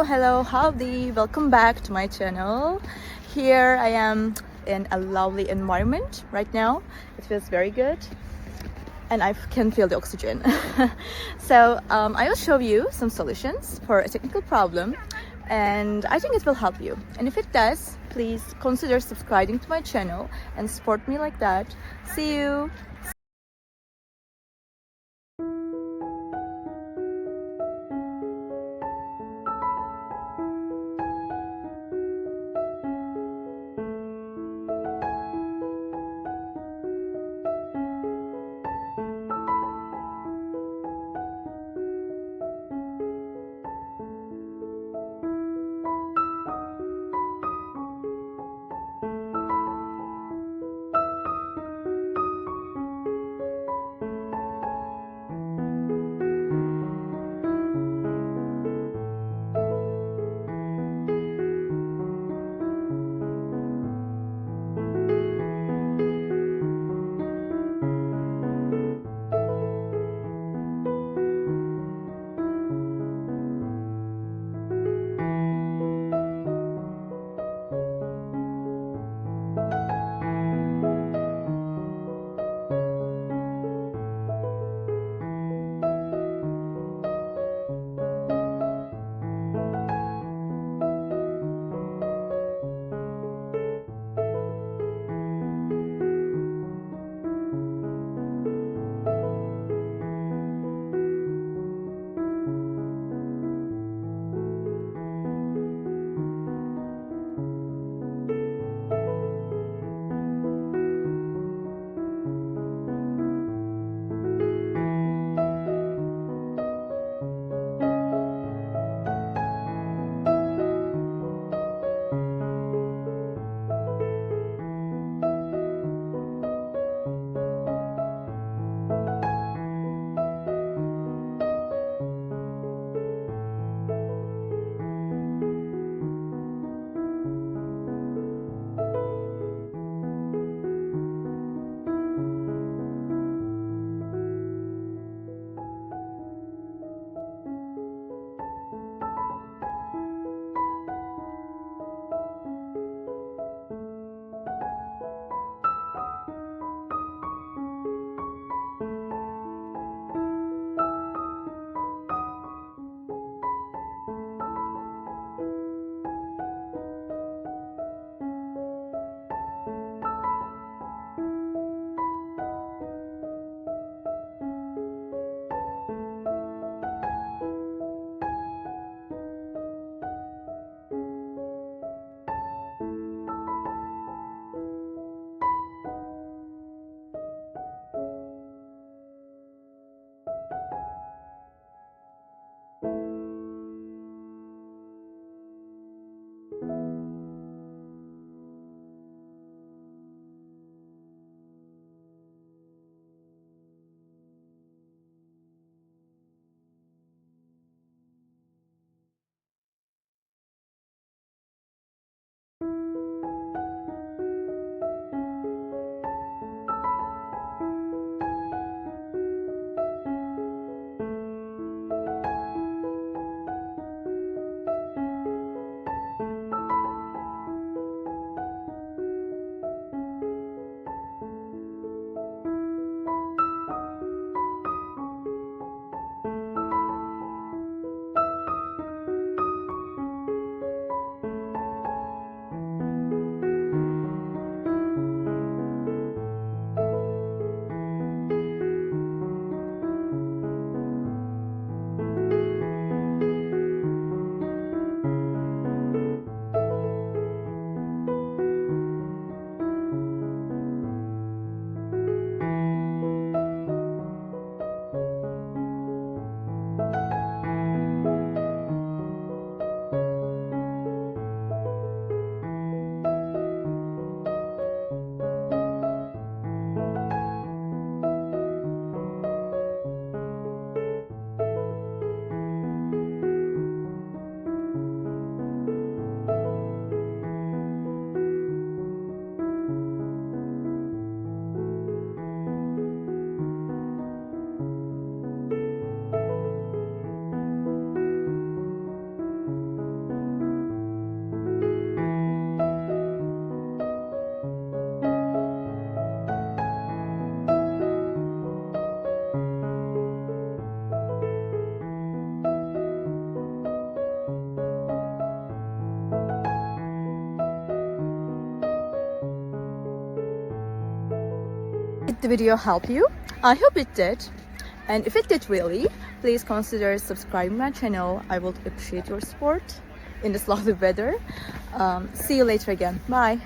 Hello, howdy, welcome back to my channel. Here I am in a lovely environment right now. It feels very good and I can feel the oxygen. So I will show you some solutions for a technical problem, and I think it will help you. And if it does, please consider subscribing to my channel and support me like that. See you. the video help you? I hope it did. And if it did really, please consider subscribing my channel. I would appreciate your support in this lovely weather. See you later again. Bye.